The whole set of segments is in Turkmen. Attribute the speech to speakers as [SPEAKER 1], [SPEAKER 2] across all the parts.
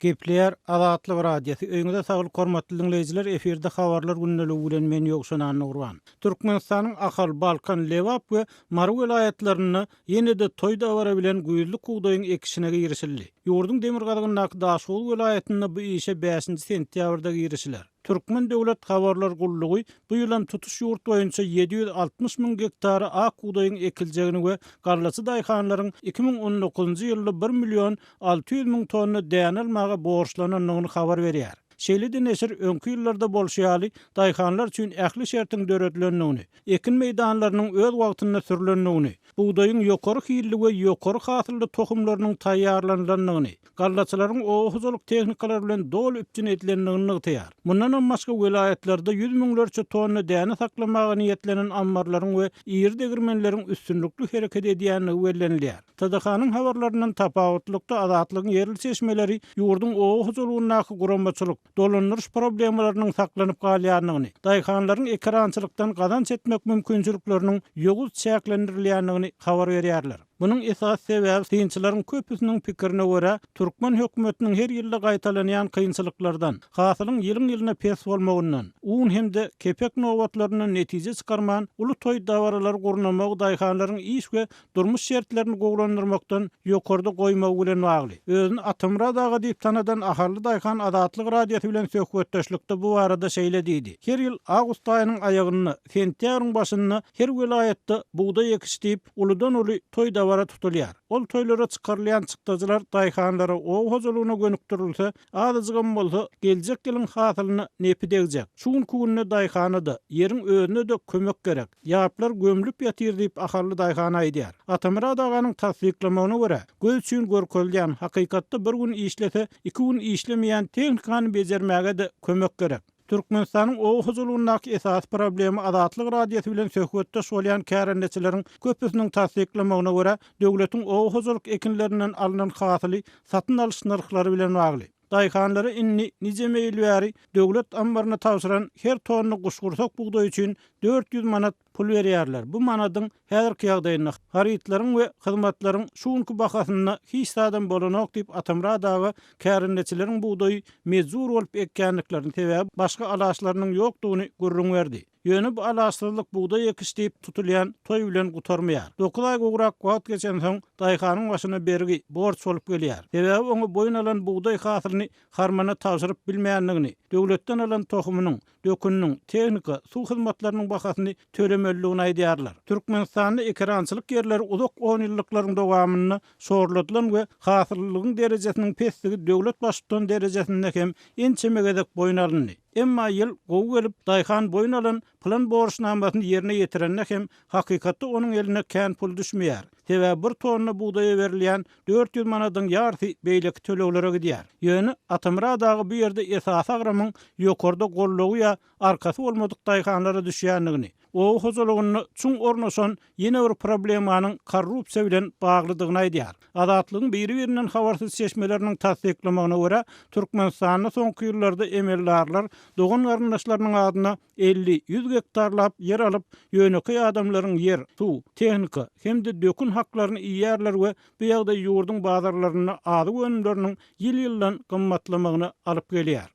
[SPEAKER 1] Gepleyer Azatlyk radiosu öňüňizde saglyk hormatly dinleýijiler, eferde habarlar günneligi bilen men Ýogşan Nurwan. Türkmenistanyň Ahal, Balkan, Lewap we Mary vilayatlaryny ýene-de toý dawara bilen güýzlük kuğdaýyň ekişine girişildi. Ýurdun Demirgazynyň Daşol vilayatyna bu işe 5-nji sentýabrda girişiler. Türkmen Döwlet Habarlar Gullugy bu ýylan tutuş ýurt boýunça 760 000 hektary ak buğdaýyň ekiljegini we garlaçy daýhanlaryň 2019-njy ýylda 1 milyon 600 000 tonna däne almaga borçlananyny habar berýär. Şeýle neşir öňkü ýyllarda bolşýaly daýhanlar üçin ähli şertiň döretlendigini, ekin meýdanlarynyň öz wagtyna sürlendigini, buğdaýyň ýokary hili we ýokary hasylly tohumlarynyň taýýarlandygyny, garlaçylaryň oğuzuluk tehnikalary bilen dol üpjün edilendigini ýytýar. Mundan başga vilayatlarda 100 000lerçe tonna däne saklamaga niýetlenen ambarlaryň we ýer degirmenleriň üstünlükli hereket edýänligi bellenilýär. TDH-nyň habarlaryndan tapawatlykda azatlygyň yerli çeşmeleri ýurdun oğuzulugynaky guramçylyk, dolandyryş problemalarynyň saklanyp galýanlygyny, daýhanlaryň ekrançylykdan gazanç etmek mümkinçilikleriniň ýoguz çäklendirilýänligini habar berýärler. Bunun esas sebäbi synçylaryň köpüsiniň pikirine görä, Türkmen hökümetiniň her ýylda gaýtalanýan kynçylyklardan, hasylyň ýylyň pes bolmagyndan, un hemde kepek nowatlaryny netije çykarman, uly toý dawaralary gurnamak daýhanlaryň iş we durmuş şertlerini gowlandyrmakdan ýokarda goýmak bilen bagly. Özüni Atymradaga diýip tanadan aharly daýhan Azatlyk radiosu bilen söhbetdeşlikde bu arada şeýle diýdi. Her ýyl awgust aýynyň aýagyny, sentýabryň başyny her vilayatda buğday ekişdip, ulydan uly toý dawara tutulýar. Ol toýlara çykarylýan çykdagylar daýhanlara oğuzulugyna gönükdirilse, azyjygam bolsa geljek ýylyň hasylyny nepi degjek. Şuň kunna daýhanada ýeriň özüne de kömek gerek. Ýaplar gömlüp ýatyr diýip aharly daýhan aýdýar. Atymrad aganyň tasdiklamagyna görä, göz üçin görkezilýän hakykatda bir gün işlese, 2 gün işlemeýän tehnikany bejermäge de kömek gerek. Türkmenistanyň oğuzulugynaky esas problemi Azatlyk radiosu bilen söhbetdeş bolýan kärendeçileriň köpüsiniň tasdiklamagyna görä, döwletiň oğuzuluk ekinlerinden alynan hasyly satyn alyş narhlary bilen bagly. Daýhanlary inni nice meýilbäri döwlet ambaryna tawsyran her tonna guşgursak buğday üçin 400 manat pul berýärler. Bu manadyň häzirki ýagdaýyna harytlaryň we hyzmatlaryň şuňky bahasyna hiç sadan bolanok diýip Atymradaga kärendeçileriň buğdaý mezur bolup ekkenliklerini sebäbi başga alaçlarynyň ýokdugyny görüň berdi. Ýöne bu alaçsızlyk buğday ekişdip tutulýan toý bilen gutarmaýar. 9 ay gowrak wagt geçen soň daýhanyň başyna bergi borç bolup gelýär. Sebäbi oňa boyun alan buğday hasylyny harmana tawsyryp bilmeýänligini, döwletden alan tohumynyň, dökünniň, tehnika, suw hyzmatlarynyň bahasyny tölemeligini aýdýarlar. Türkmenistanda ekrançylyk yerleri uzak 10 ýyllyklaryň dowamyny sorladylan we hasyllygyň derejesiniň pesdigi döwlet başlygynyň derejesinde hem ençemegedek boyun alındy. Emma ýyl gowy gelip daýhan boyun alan plan borçnamasyny ýerine ýetirende hem hakykatda onuň eline kän pul düşmeýär. Sebäbi bir tonna buğdaýa berilýän 400 manadyň ýarty beýleki töleglere gidýär. Ýöne Atymradagy bu ýerde esas agramyň ýokarda gollugy ýa arkasy bolmadyk daýhanlara düşýänligini, o huzulugyny çuň ornaşan ýene bir problemanyň korrupsiýa bilen baglydygyny aýdýar. Azatlygyň biri-birinden habarsyz çeşmeleriniň tasdiklamagyna görä, Türkmenistanyň soňky ýyllarda emellarlar dogan garyndaşlarynyň adyna 50-100 hektarlap yer alyp, ýöneki adamlaryň yer, suw, tehnika hemde dökün haklaryny iýerler we bu ýagda ýurdun bazarlaryna ady önümleriniň ýyl-ýyldan gymmatlamagyny alyp gelýär.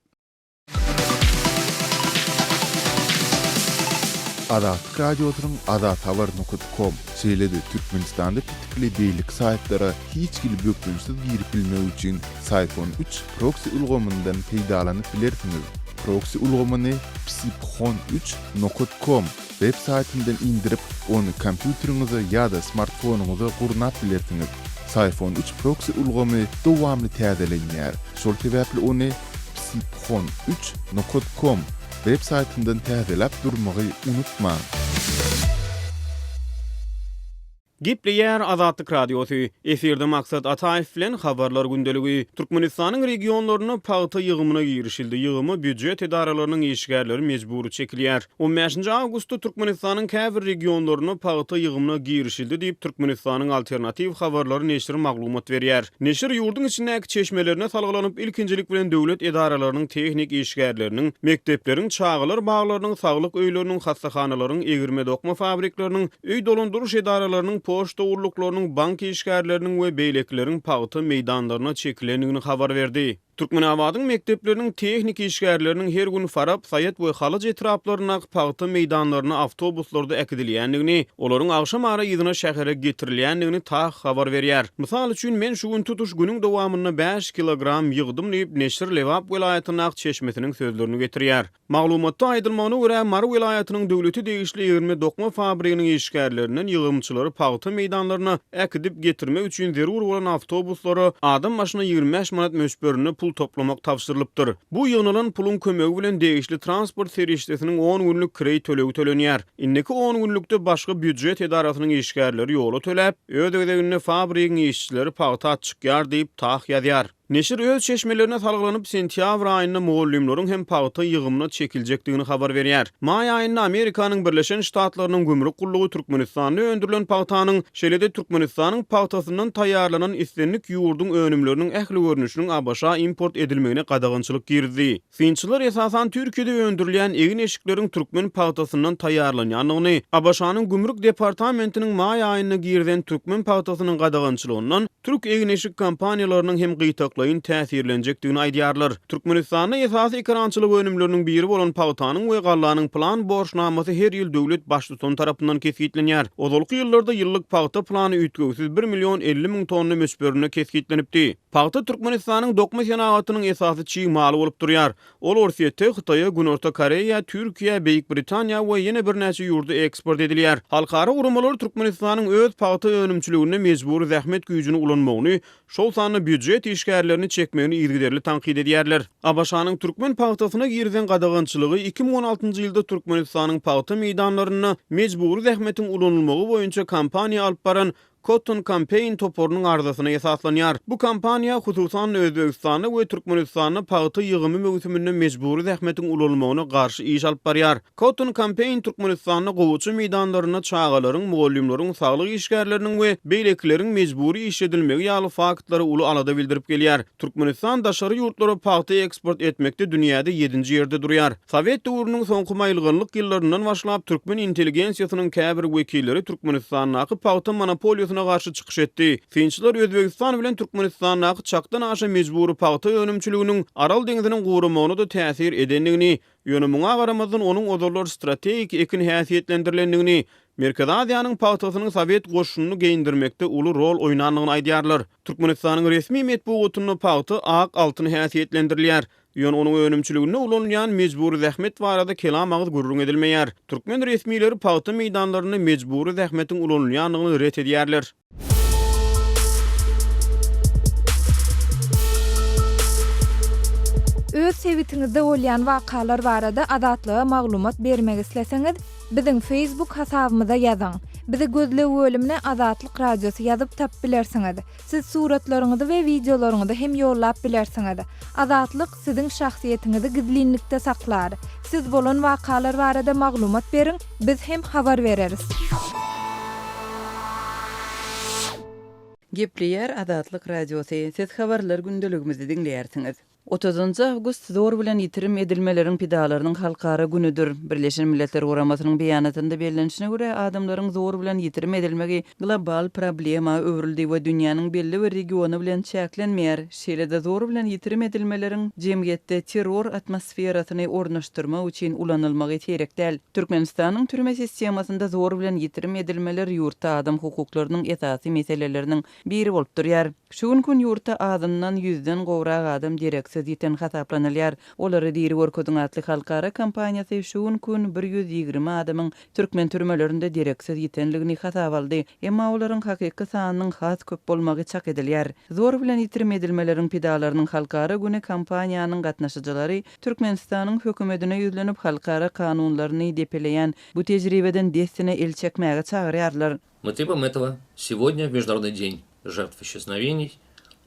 [SPEAKER 2] Azatlyk radiosynyň azathabar.com şeýledi Türkmenistanda pitikli beýlik saýtlara hiç gil bökünsiz girip bilmek üçin Sayfon 3 proxy ulgamyndan peýdalanyp bilersiňiz. Proxy ulgamyny psiphon3.com web saýtyndan indirip onu kompýuteriňize ýa-da smartfonuňyza gurnap bilersiňiz. Sayfon 3 proxy ulgamy dowamly täzelenýär. Şol sebäpli onu psiphon3.com web saýtyndan täzelep durmagy unutma.
[SPEAKER 3] Gepleyer Azatlyk radiosu. Eferde maksat Ataýew bilen habarlar gündeligi. Türkmenistanyň regionlaryna paýta ýygymyna girişildi. Ýygymy büdjet edaralarynyň işgärleri mejburi çekilýär. 15 awgustda Türkmenistanyň käbir regionlaryna paýta ýygymyna girişildi diýip Türkmenistanyň alternativ habarlary neşri maglumat berýär. Neşir ýurdun içindäki çeşmelerine salgylanyp ilkinjilik bilen döwlet edaralarynyň tehnik işgärleriniň, mekdepleriň, çağılar baglarynyň, saglyk öýleriniň, hastahanalaryň, egirme dokma fabriklarynyň, öý dolandyryş edaralarynyň, poşta urluklarynyň, bank işgärleriniň we beýlekleriň paýta meýdanlaryna çekilendigini habar berdi. Türkmenabadyň mektepleriniň tehnik işgärleriniň her gün Farap, Sayet we Halyj etraplaryna paýta meýdanlaryna awtobuslarda ekidilýändigini, olaryň agşam ara ýygyna şähere getirilýändigini taýyk habar berýär. Mysal üçin men şu gün tutuş günüň dowamyny 5 kilogram ýygdym diýip Neşir Lewap welaýatynyň Çeşmesiniň sözlerini getirýär. Maglumatda aýdylmagyna görä Mar welaýatynyň döwleti degişli 20 dokma fabriginiň işgärlerinden ýygymçylary paýta meýdanlaryna ekidip getirmek üçin zerur bolan awtobuslary adam başyna 25 manat möçberini pul toplamak tapşyrylypdyr. Bu ýygnalan pulun kömegi bilen degişli transport serişdesiniň 10 günlük kredit tölegi tölenýär. Indiki 10 günlükde başga büdjet edarasynyň işgärleri ýola tölep, ödegine fabrigiň işçileri paýta çykýar diýip taýyk ýazýar. Neşir öz çeşmelerine salgylanyp sentýabr aýynda muallimlaryň hem paýta ýygymyna çekilejekdigini habar berýär. May aýynda Amerikanyň Birleşen Ştatlarynyň gümrük gullugy Türkmenistanda öndürilen paýtanyň şeýle-de Türkmenistanyň paýtasyndan taýýarlanan istenlik ýurdun önümleriniň ähli görnüşiniň abaşa import edilmegine gadagynçylyk girdi. Finçiler esasan Türkiýede öndürilen egin eşikleriň türkmen paýtasyndan taýýarlanýanyny, abaşanyň gümrük departamentiniň may aýynda girden türkmen paýtasynyň gadagynçylygyndan türk egin eşik kompaniýalarynyň hem gyýtaklaryň täsirlenjekdigini aýdýarlar. Türkmenistanda esasy ekrançylyk önümleriniň biri bolan paýtanyň we gallanyň plan borçnamasy her ýyl döwlet başlygyny tarapyndan kesgitlenýär. Ozalky ýyllarda ýyllyk paýta plany üýtgüsiz 1 milyon 50 000 tonna möçberine kesgitlenipdi. Paýta Türkmenistanyň dokma senagatynyň esasy çiň maly bolup durýar. Ol orsiýetde Hytaýa, Günorta Koreýa, Türkiýe, Beýik Britaniýa we ýene bir näçe ýurda eksport edilýär. Halkara urumlar Türkmenistanyň öz paýta önümçiligine mejburi zähmet güýjüni ulanmagyny, şol sany büdjet işgärlerini çekmegini ýergiderli tanqid edýärler. Abaşanyň türkmen paýtasyna girden gadagynçylygy 2016-njy ýylda Türkmenistanyň paýta meýdanlaryna mejburi zähmetiň ulanylmagy boýunça kampaniýa alyp baran Cotton Campaign toporunyň ardasyna esaslanýar. Bu kampaniýa hususan Özbegistany we Türkmenistany paýta ýygymy möhümine mejburi zähmetiň ulanmagyna garşy iş alyp barýar. Cotton Campaign Türkmenistanyň gowuçy meýdanlaryna çağalaryň, muallimlaryň, saglyk işgärleriniň we beýlekleriň mejburi iş edilmegi ýaly faktlary uly alada bildirip gelýär. Türkmenistan daşary ýurtlara paýta eksport etmekde dünýäde 7-nji ýerde durýar. Sowet döwrüniň soňky maýlgynlyk ýyllaryndan başlap türkmen intelligensiýasynyň käbir wekilleri Türkmenistanyň paýta monopoliýasyna garşy çykyş etdi. Finçiler Özbegistan bilen Türkmenistanyň çakdan aşa mejburi paýta önümçiliginiň Aral deňiziniň gurulmagyna da täsir edenligini, ýönümiňe garamazdan onuň ozallar strategik ekin häsiýetlendirilendigini, Merkez Aziýanyň paýtasynyň Sowet goşunyny geýindirmekde uly rol oýnandygyny aýdýarlar. Türkmenistanyň resmi medeniýetini paýta ak altyn häsiýetlendirilýär. Ýön onuň önümçiligine ulanýan mejburi zähmet barada kelam agyz gurrun edilmeýär. Türkmen resmiýetleri paýta meýdanlaryna mejburi zähmetiň ulanýanyny ret edýärler.
[SPEAKER 4] Öz sebitiňizde bolýan wakalar barada adatlyga maglumat bermek isleseňiz, biziň Facebook hasabymyza ýazyň. Bizi gözle bölümine Azatlyk Radiosu ýazyp tap bilersiňiz. Siz suratlaryňyzy we videolaryňyzy hem ýollap bilersiňiz. Azatlyk siziň şahsiýetiniňizi gizlinlikde saklar. Siz bolan wakalar barada maglumat beriň, biz hem habar bereriz.
[SPEAKER 5] Gepleýär Azatlyk Radiosu. Siz habarlar gündeligimizi dinleýärsiňiz. 30 awgust zor bilen ýitirim edilmeleriň pidalarynyň halkara günüdür. Birleşen Milletler Guramasynyň beýanatynda bellenişine görä adamlaryň zor bilen ýitirim edilmegi global problema öwrüldi we dünýäniň belli bir regiony bilen çäklenmeýär. Şeýle-de zor bilen ýitirim edilmeleriň jemgyýetde terror atmosferasyny ornaşdyrmak üçin ulanylmagy terek däl. Türkmenistanyň türme sistemasynda zor bilen ýitirim edilmeler ýurtda adam hukuklarynyň esasy meselelerining biri bolup durýar. Şu gün ýurtda adamdan 100den gowrak adam direksiz ýeten hasaplanylýar. Olary diri Workodyň atly halkara kampaniýasy şu gün 120 adamyň türkmen türmelerinde direksiz ýetenligini hasap aldy. Emma olaryň hakyky sanynyň has köp bolmagy çak edilýär. Zor bilen ýitirim edilmeleriň pidalarynyň halkara güne kampaniýanyň gatnaşyjylary Türkmenistanyň hökümetine ýüzlenip halkara kanunlaryny depeleýän bu tejribeden destine el çekmäge çagyrýarlar.
[SPEAKER 6] Мотивом этого сегодня Международный день жертв исчезновений.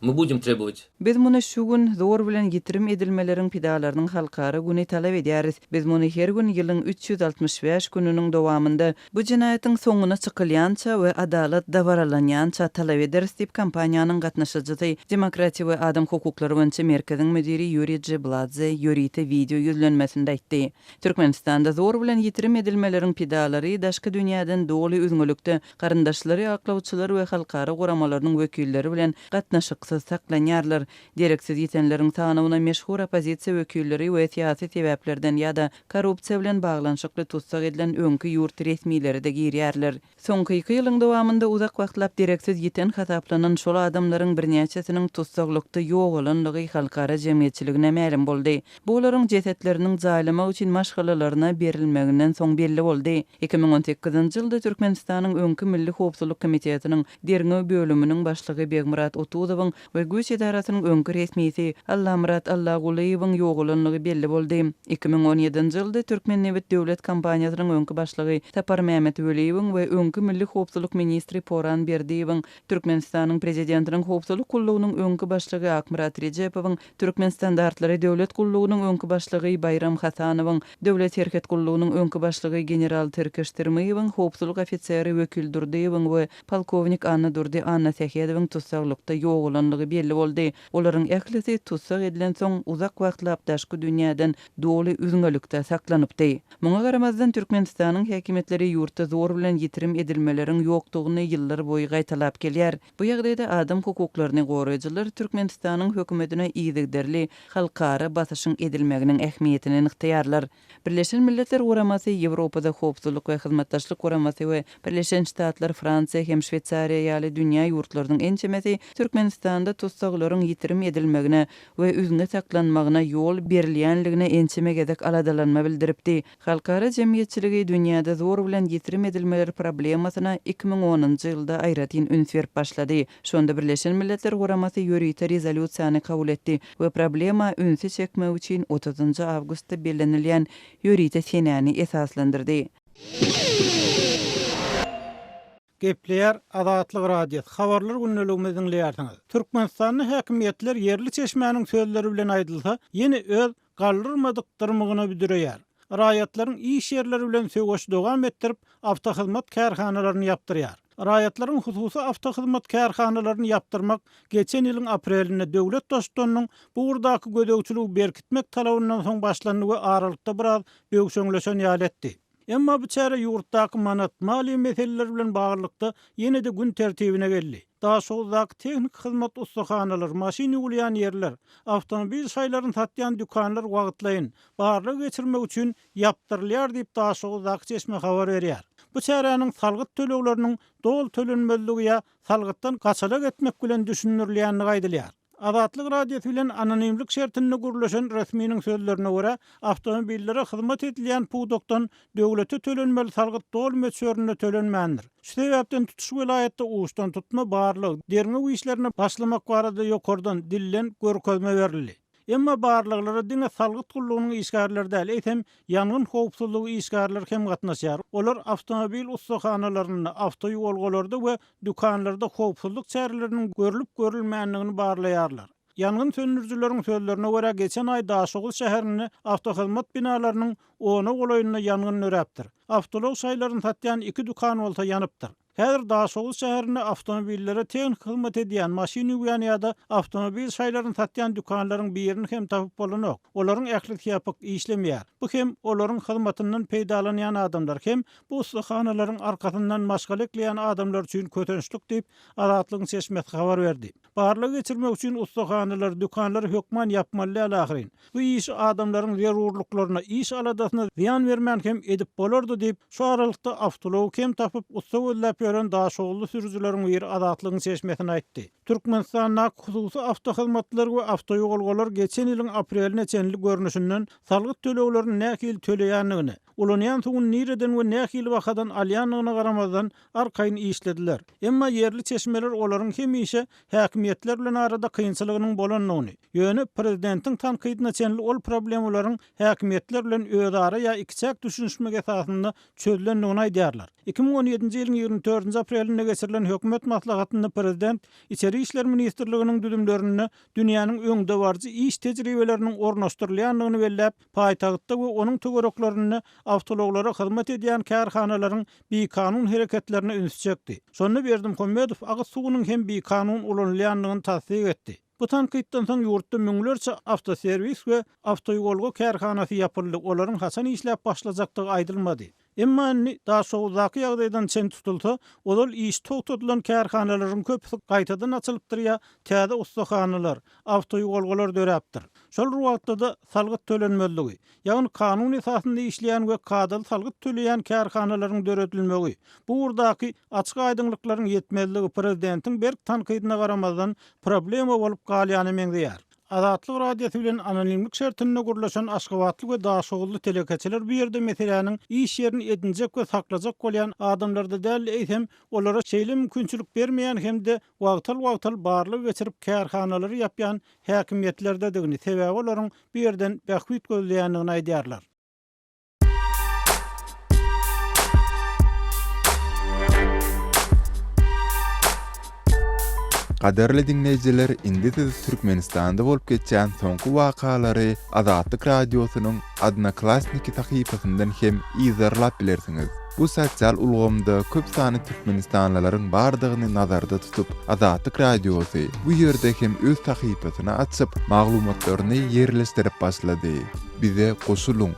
[SPEAKER 6] Мы будем требовать.
[SPEAKER 5] Biz muny şu gün zor bilen ýitirim edilmeleriň pidalarynyň halkara güni talap edýäris. Biz muny her gün ýylyň 365 gününiň dowamında bu jinaýatyň soňuna çykylýança we adalet dawaralanýança talap ederiz diýip kampaniýanyň gatnaşyjysy Demokratiýa we Adam hukuklary boýunça merkeziň müdiri Yuriy Jibladze ýörite video ýüzlenmesinde aýtdy. Türkmenistanda zor bilen ýitirim edilmeleriň pidalary daşky dünýäden doly üzgünlükde garyndaşlary, aklawçylary we halkara guramalarynyň wekilleri bilen gatnaşyk haksız saklanýarlar. Dereksiz ýetenleriň tanywyna meşhur opozisiýa wekilleri we syýasy sebäplerden ýa-da korrupsiýa bilen baglanşykly tutsak edilen öňkü ýurt resmiýleri de girýärler. Soňky 2 ýylyň dowamynda uzak wagtlap dereksiz ýeten hasaplanan şol adamlaryň birnäçesiniň tutsaklykda ýok bolanlygy halkara jemgyýetçiligine ma'lum boldy. Bolaryň jesetleriniň jaýlamak üçin maşgalalaryna berilmeginden soň belli boldy. 2018-nji ýylda Türkmenistanyň öňkü Milli Howpsuzlyk Komitetiniň derňe bölüminiň başlygy Begmurat Otuzowyň we güýç edarasynyň öňkü resmisi Allamurat Allaguliýewiň ýok bolanlygy belli boldy. 2017-nji ýylda Türkmen Newit döwlet kompaniýasynyň öňkü başlygy Tapar Mehmet Weliýewiň we öňkü Milli Howpsuzlyk ministri Poran Berdiýewiň, Türkmenistanyň prezidentiniň howpsuzlyk gullugynyň öňkü başlygy Akmurat Rejepowyň, Türkmen standartlary döwlet gullugynyň öňkü başlygy Bayram Hasanowyň, döwlet hereket gullugynyň öňkü başlygy general Terkeş Termeýewiň, howpsuzlyk ofiseri Wekil Durdiýewiň we polkownik Anna Durdi Anna Sehedowyň tutsaklykda ýok bolanlygy belli boldy. Olaryň ählisi tutsak edilen soň uzak wagtlap daşky dünýäden doly üzüňlükde saklanypdy. Muňa garamazdan Türkmenistanyň häkimetleri ýurtda zor bilen ýitirim edilmeleriň ýokdugyny ýyllar boýy gaýtalap gelýär. Bu ýagdaýda adam hukuklaryny goraýjylar Türkmenistanyň hökümetine ýygdyrly halkara basyşyň edilmeginiň ähmiýetini ykdyýarlar. Birleşen Milletler Guramasy, Ýewropada howpsuzlyk we hyzmatdaşlyk guramasy we Birleşen Ştatlar, Fransiýa hem Şweýtsariýa ýaly dünýä ýurtlarynyň ençemesi Türkmenistanda tutsaklaryň ýitirim edilmegine we üzüne saklanmagyna ýol berilýänligine ençeme gedek aladalanma bildiripdi. Halkara jemgyýetçiligi dünýäde zor bilen ýitirim edilmeler problemasyna 2010-njy ýylda aýratyn üns berip başlady. Şonda Birleşen Milletler Guramasy ýörüýte rezolýusiýany kabul etdi we problema ünsü çekmek üçin 30-njy awgustda bellenilýän ýörüýte senäni esaslandyrdy.
[SPEAKER 1] Gepleýär Azatlyk radiosi habarlar günneligini dinleýärsiňiz. Türkmenistanyň häkimetleri yerli çeşmäniň sözleri bilen aýdylsa, ýene öz galdyrmadykdyryny bildirýär. Raýatlaryň iş ýerleri bilen söwgeş dowam etdirip, awtohyzmat kärhanalaryny ýapdyrýar. Raýatlaryň hususy awtohyzmat kärhanalaryny ýapdyrmak geçen ýylyň aprelinde döwlet dostlarynyň bu urdaky gödögçiligi berkitmek talabyndan soň başlandy we aralykda biraz böwşeňleşen ýaletdi. Emma bu çäre ýurtdaky manat mali meseleler bilen baglykda ýene de gün tertibine geldi. Daha soňky tehnik hyzmat ustahanalary, maşin ýuglayan ýerler, awtomobil şaýlaryny satýan dükanlar wagtlaýyn barlyk geçirmek üçin ýapdyrylýar diýip daha soňky çeşme habar berýär. Bu çäräniň salgyt tölegleriniň dol tölenmezligi ýa salgytdan gaçalak etmek bilen düşünülýänligi aýdylýar. Azatlyk radiosi bilen anonimlik şertinde gurulşan resminiň sözlerine görä, awtomobillere hyzmat edilýän pudokdan döwlete tölenmeli salgyt dol meçörüne tölenmändir. Şu sebäpden tutuş vilayetde uçdan tutma barlyk derňe işlerine başlamak barada ýokardan dillen görkezme berildi. Emma barlyklara diňe salgyt gullugynyň işgärleri däl, eýsem ýangyn howpsuzlygy işgärleri hem gatnaşýar. Olar awtomobil ustahanalarynda, awtoýolgalarda we dükanlarda howpsuzlyk çäreleriniň görülip görülmänligini barlaýarlar. Yangın söndürücüleriň sözlerine görä geçen aý Daşoğul şäherini awtohyzmat binalarynyň ona golaýyna yangyn öräpdir. Awtolog şaýlaryny satýan 2 dukan bolsa ýanypdyr. Häzir Daşoğul şäherine awtomobillere tehnik hyzmat edýän maşin ýuglayan ýa-da awtomobil şaýlaryny satýan dükanlaryň birini hem tapyp bolanok. Olaryň ählisi ýapyk işlemýär. Bu hem olaryň hyzmatyndan peýdalanýan adamlar hem bu ustahanalaryň arkasyndan maşgal ekleýän adamlar üçin kötençlik diýip Azatlygyň çeşmesi habar berdi. Barlyk geçirmek üçin ustahanalar, dükanlar hökman ýapmaly alahyrin. Bu iş adamlaryň zerurlyklaryna, iş aladasyna ziýan bermän hem edip bolardy diýip şu aralykda awtolog hem tapyp usta bollap ýören Daşoğully sürüjüleriň bir Azatlygyň çeşmesini aýtdy. Türkmenistanyň hususy awtohyzmatlar we awtoýolgalar geçen ýylyň apreline çenli görnüşinden salgyt töleglerini nähil töleýänligini, ulanýan soň nireden we nähil wagtdan alýanlygyna garamazdan arkaýyn işlediler. Emma yerli çeşmeler olaryň hemişe häkimetler bilen arada kynçylygynyň bolanlygyny, ýöne prezidentiň tankydyna çenli ol problemlaryň häkimetler bilen özara ýa ikçak düşünmek esasynda çözülenligini aýdýarlar. 2017-nji ýylyň 24-nji aprelinde geçirilen hökümet maslahatynda prezident İçeri İşler Ministrliginiň düdümlerini dünýäniň öňde barjy iş tejribeleriniň ornaşdyrylýanlygyny belläp, paýtagtda we onuň töwereklaryny awtologlara hyzmat edýän kärhanalaryň bir kanun hereketlerine üns çekdi. Şonu Berdimuhammedow Agyş suwunyň hem bir kanun ulanylýanlygyny tasdik etdi. Bu tankytdan soň ýurtda müňlerçe awtoservis we awtoýolga kärhanasy ýapyldy. Olaryň haçan işläp başlajakdygy aýdylmady. Emma daha soğudaky ýagdaýdan çen tutulsa, olal iş togtudylan kärhanalaryň köpüsi gaýtadan açylypdyr ýa täze ustahanalar, awtoýolgolar döräpdir. Şol ruwatda da salgyt tölenmezligi, ýagny kanun esasynda işleýän we kadal salgyt töleýän kärhanalaryň döredilmegi, bu urdaky açyk aýdynlyklaryň ýetmezligi prezidentiň berk tankydyna garamazdan problema bolup galýany meňzeýär. Azatlyk radiosu bilen anonimlik şertine gurlaşan Aşgabatly we Daşoğully telekeçiler bu ýerde meseleniň iş ýerini edinjek we saklajak bolýan adamlarda däl eýsem olara şeýle mümkinçilik bermeýän hemde wagtal barlyk geçirip kärhanalary ýapýan häkimiýetlerde digini sebäbi olaryň bu ýerden bähwit gözleýändigini aýdýarlar.
[SPEAKER 2] Qaderli dinleyijiler, indi siz Türkmenistanda bolup geçýän soňky wakalary Azatlyk radiosynyň Adnaklasniki sahypasyndan hem izarlap bilersiňiz. Bu sosial ulgamda köp sany Türkmenistanlylaryň bardygyny nazarda tutup, Azatlyk radiosy bu ýerde hem öz sahypasyny açyp, maglumatlaryny ýerleşdirip başlady. Bize goşuluň.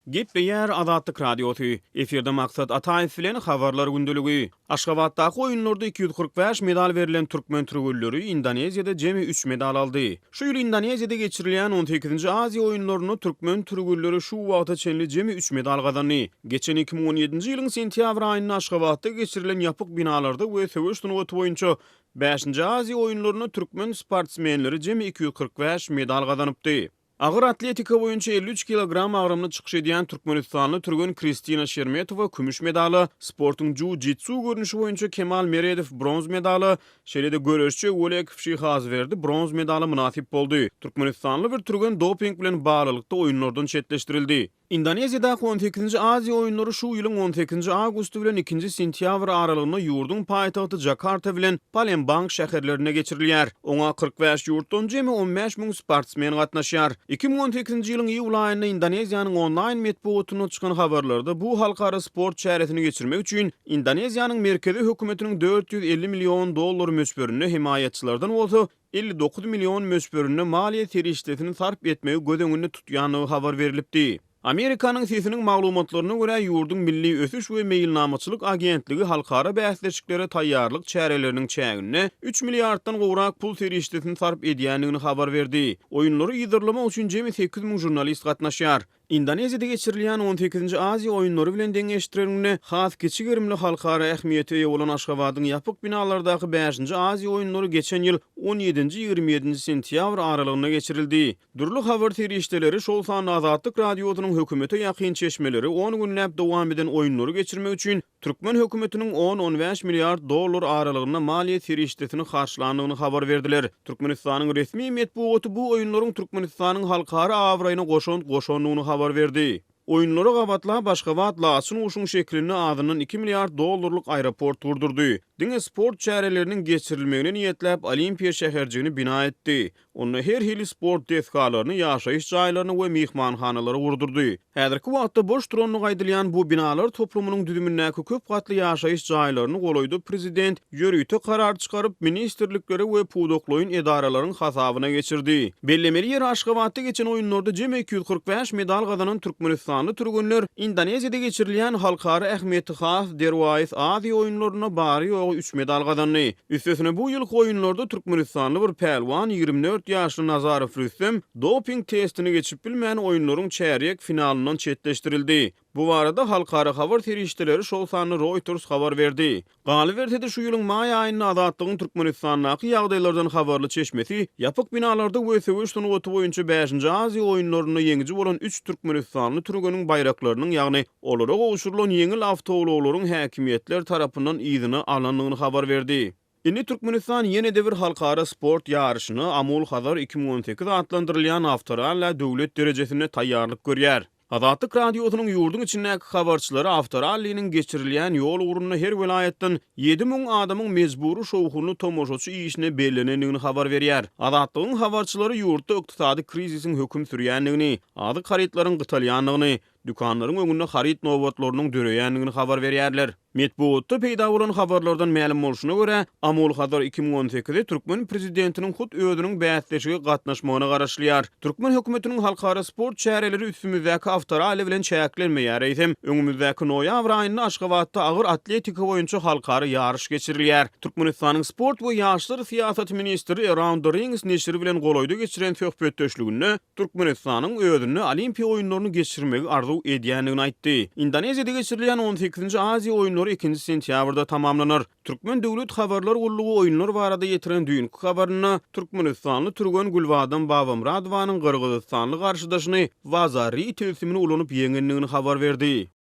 [SPEAKER 3] Gepleýär Azatlyk radiosu. Eferde maksat Ataýew bilen habarlar gündeligi. Aşgabatdaky oýunlarda 245 medal berilen türkmen türgülleri Indoneziýada jemi 3 medal aldy. Şu ýyl Indoneziýada geçirilen 18-nji Aziýa oýunlaryny türkmen türgülleri şu wagta çenli jemi 3 medal gazandy. Geçen 2017-nji ýylyň sentýabr aýynda Aşgabatda geçirilen ýapyk binalarda we söwüş turnugy boýunça 5-nji Aziýa oýunlaryny türkmen sportsmenleri jemi 245 medal gazanypdy. Agyr atletika boýunça 53 kilogram agrymly çykyş edýän Türkmenistanly türgün Kristina Şermetowa kümüş medaly, sportyň jiu-jitsu görnüşi boýunça Kemal Meredev bronz medaly, şeýle-de göreşçi Oleg Şihazverdi bronz medaly munasip boldy. Türkmenistanly bir türgün doping bilen bağlylykda oýunlardan çetleşdirildi. Indoneziýada 18-nji Aziýa oýunlary şu ýylyň 18-nji awgusty bilen 2-nji sentýabr aralygyny ýurdun paýtagty Jakarta bilen Palembang şäherlerine geçirilýär. Oňa 45 ýurtdan jemi 15.000 sportsmen gatnaşýar. 2018-nji ýylyň iýul aýynda Indoneziýanyň online metbuatyna çykan habarlarda bu halkara sport çäretini geçirmek üçin Indoneziýanyň merkezi hökümetiniň 450 million dollar möçberini himayetçilerden bolsa 59 million möçberini maliýet serişdetini sarp etmegi gödeňinde tutýanyny habar berilipdi. Amerikanyň sesiniň maglumatlaryna görä ýurdun milli ösüş we meýilnamaçylyk agentligi halkara bäsleşiklere taýýarlyk çäreleriniň çägine 3 milliarddan gowrak pul serişdetini sarp edýändigini habar berdi. Oýunlary ýyldyrlamak üçin jemi 8.000 jurnalist gatnaşýar. Indoneziýada geçirilýän 18-nji Aziýa oýunlary bilen deňeşdirilmegine has kiçik erimli halkara ähmiýeti ýa bolan Aşgabatyň ýapyk binalardaky 5-nji Aziýa oýunlary geçen ýyl 17-nji 27-nji sentýabr aralygyna geçirildi. Durly habar serişdeleri şol sany Azatlyk radiosynyň hökümete ýakyn çeşmeleri 10 günläp dowam eden oýunlary geçirmek üçin Türkmen hökümetiniň 10-15 milliard dollar aralygyna maliýet serişdetini harçlandygyny habar berdiler. Türkmenistanyň resmi metbuaty bu oýunlaryň Türkmenistanyň halkara awraýyna goşandygyny habar berdi. Oýunlara gabatla Başgabatla açyn uşun şeklini adynyň 2 milliard dollarlyk aeroport durdurdy. Diňe sport çäreleriniň geçirilmegine niýetlep Olimpiýa şäherjigini bina etdi. Onu her hili sport deskalaryny, ýaşaýyş jaýlaryny we mehmanhanalary gurdurdy. Häzirki wagtda boş duranlyk aýdylýan bu binalar toplumynyň düzümindäki köp gatly ýaşaýyş jaýlaryny golaýdy. Prezident ýörüýte karar çykaryp ministrlikleri we pudokloýun edaralaryň hasabyna geçirdi. Bellemeli ýer Aşgabatda geçen oýunlarda jemi 245 medal gazanan Türkmenistanly türgünler Indoneziýada geçirilýän halkara ähmiýeti has derwayis Aziýa oýunlaryna bary 3 medal gazandy. Üstesine bu ýylky oýunlarda Türkmenistanly bir pelwan 24 ýaşly Nazarov Rüstem doping testini geçip bilmeýän oýunlaryň çärik finalyndan çetleşdirildi. Bu arada halkara habar serişdeleri şol sany Reuters habar berdi. Galy berdi şu ýylyň maý aýynda Azatlygyň Türkmenistandaky ýagdaýlardan habarly çeşmesi ýapyk binalarda we söwüş turnugy boýunça 5-nji Aziýa oýunlaryna ýeňiji bolan 3 Türkmenistanly türgüniň bayraklarynyň ýagny olara gowşurylan ýeňil awtowolaryň häkimiýetler tarapyndan ýygyny alanlygyny habar berdi. Indi Türkmenistan ýene-de bir halkara sport ýarışyny Amul Hazar 2018 adlandyrylýan Awstraliýa döwlet derejesine taýýarlyk görýär. Azatlyk radiosynyň ýurdun içindäki habarçylary Awstraliýanyň geçirilýän ýol ugruna her welaýatdan 7.000 adamyň mezburi şowhuny tomoşaçy işine bellenendigini habar berýär. Azatlygyň habarçylary ýurtda ykdysady krizisiň höküm sürýändigini, ady haritlaryň gytalýandygyny, dükanlaryň öňünde harit nowatlarynyň döreýändigini habar berýärler. Metbuatda peýda bolan habarlardan ma'lum bolşuna görä, Amol Hadar 2018-de Türkmen prezidentiniň hut özüniň bäsleşige gatnaşmagyna garaşlýar. Türkmen hökümetiniň halkara sport çäreleri üstümizdäki awtoraly bilen çäklenmeýär eýsem, öňümizdäki noýabr aýynyň Aşgabatda agyr atletika boýunça halkara ýarış geçirilýär. Türkmenistanyň sport we ýaşlar siýasat ministri Around the Rings neşri bilen golaýda geçiren söhbetdeşliginde Türkmenistanyň özüni Olimpiýa oýunlaryny geçirmegi arzu edýändigini aýtdy. Indoneziýada geçirilýän 18-nji Aziýa oýunlary 2-nji sentýabrda tamamlanar. Türkmen döwlet habarlar gullugy oýunlar barada ýetiren düýünki habaryny Türkmenistanly Turgan Gulbadan Babam Radwanyň Gyrgyzstanly garşydaşyny Wazari telsimini ulanyp ýeňendigini habar berdi.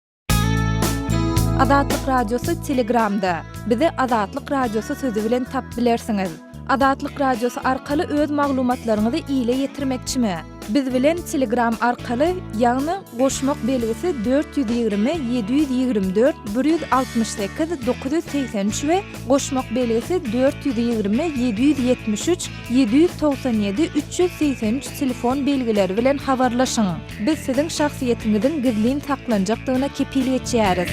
[SPEAKER 4] Adatlyk radiosu Telegramda. Bizi Adatlyk radiosu sözü bilen tap bilersiňiz. Adatlyk radiosu arkaly öz maglumatlaryňyzy ýyla ýetirmekçimi? Biz bilen Telegram arkaly ýagny goşmak belgisi 420 724 168 983 we goşmak belgisi 420 773 797 383 telefon belgileri bilen habarlaşyň. Biz siziň şahsiýetiňiziň gizlin saklanjakdygyna kepillik etýäris.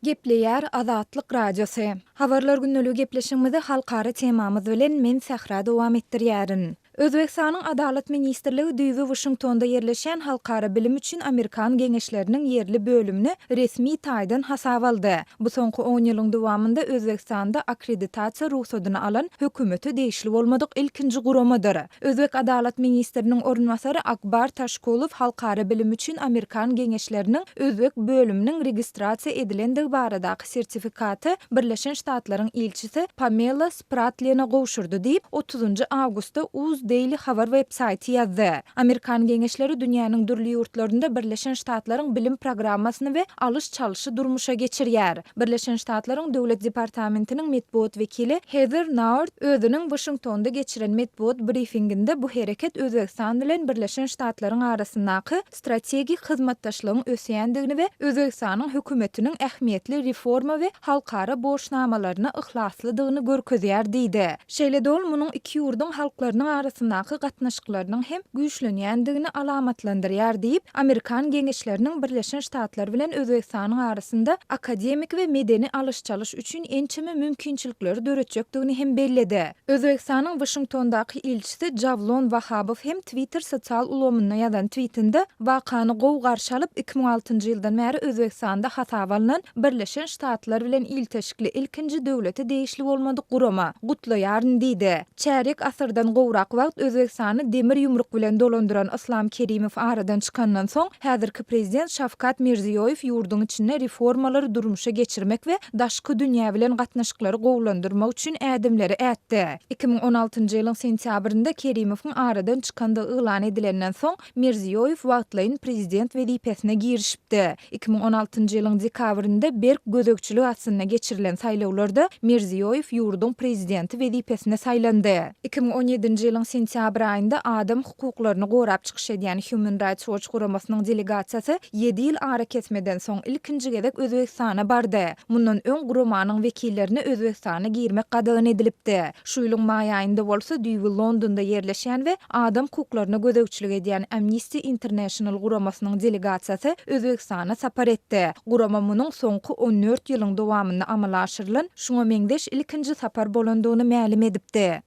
[SPEAKER 4] Gepleýär Adatlyk radiosu. Habarlar günneligi gepleşigimizi halkara temamyz bilen men Sahra dowam etdirýärin. Özbekistanyň Adalet Ministrligi düýbi Washingtonda ýerleşen halkara bilim üçin Amerikan geňeşleriniň yerli bölümini resmi taýdan hasap aldy. Bu soňky 10 ýylyň dowamında Özbekistanda akkreditasiýa ruhsatyny alan hökümeti değişli bolmadyk ilkinji guramadyr. Özbek Adalet Ministriniň ornwasary Akbar Taşkolow halkara bilim üçin Amerikan geňeşleriniň Özbek bölüminiň registrasiýa edilendigi baradaky sertifikaty Birleşen Ştatlaryň ilçisi Pamela Spratlyna gowşurdy diýip 30 awgustda Daily habar websaýty ýazdy. Amerikan geňeşleri dünýäniň dürli ýurtlarynda Birleşen Ştatlaryň bilim programmasyny we alış çalyşy durmuşa geçirýär. Birleşen Ştatlaryň döwlet departamentiniň metbuat wekili Heather Nauert özüniň Washingtonda geçiren metbuat briefinginde bu hereket Özbegistan bilen Birleşen Ştatlaryň arasyndaky strategik hyzmatdaşlygyň ösýändigini we Özbegistanyň hökümetiniň ähmiýetli reforma we halkara borçnamalaryna ihlaslydygyny görkezýär diýdi. Şeýle de ol munyň iki ýurduň halklarynyň arasyndaky gatnaşyklarynyň hem güýçlenýändigini alamatlandyrýar diýip, Amerikan geňeşleriniň Birleşen Ştatlar bilen Özbegistanyň arasynda akademik we medeni alış-çalyş üçin ençime mümkinçilikleri döretjekdigini hem belledi. Özbegistanyň Washingtondaky ilçisi Javlon Wahabow hem Twitter sosial ulamyna ýazan tweetinde wakany gow garşy alyp 2006-njy ýyldan bäri Özbegistanda hasap alynan Birleşen Ştatlar bilen il teşkili ilkinji döwleti değişli bolmadyk gurama gutlaýaryn diýdi. Çärek asyrdan gowrak wagt Özbegistany demir ýumruk bilen dolandyran Islom Kerimow aradan çykandan soň häzirki prezident Şavkat Mirziýoýew ýurduň içinde reformalary durmuşa geçirmek we daşky dünýä bilen gatnaşyklary gowlandyrmak üçin ädimleri ätdi. 2016-njy ýylyň sentýabrynda Kerimowyň aradan çykandygy ýylan edilenden soň Mirziýoýew wagtlaýyn prezident wezipesine girişipdi. 2016-njy ýylyň dekabrynda Berk gözegçiligi astyna geçirilen saýlawlarda Mirziýoýew ýurduň prezidenti wezipesine saýlandy. 2017-nji ýylyň sentýabr aýynda adam hukuklaryny gorap çykyş edýän Human Rights Watch guramasynyň delegasiýasy 7 ýyl ara kesmeden soň ilkinji gezek Özbegistana bardy. Mundan öň guramanyň wekillerini Özbegistana girmek gadagan edilipdi. Şu ýylyň maý aýynda bolsa düýbi Londonda ýerleşen we adam hukuklaryna gözegçilik edýän Amnesty International guramasynyň delegasiýasy Özbegistana sapar etdi. Gurama munyň soňky 14 ýylyň dowamynda amala aşyrylan şuňa meňdeş ilkinji sapar bolandygyny ma'lum edipdi.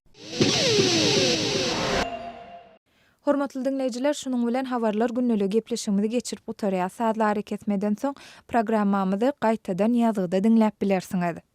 [SPEAKER 4] Hormatly dinleýijiler, şunuň bilen habarlar günneligi gepleşigimizi geçirip otarýar. Saatlar kesmeden soň programmamyzy gaýtadan ýazgyda dinläp bilersiňiz.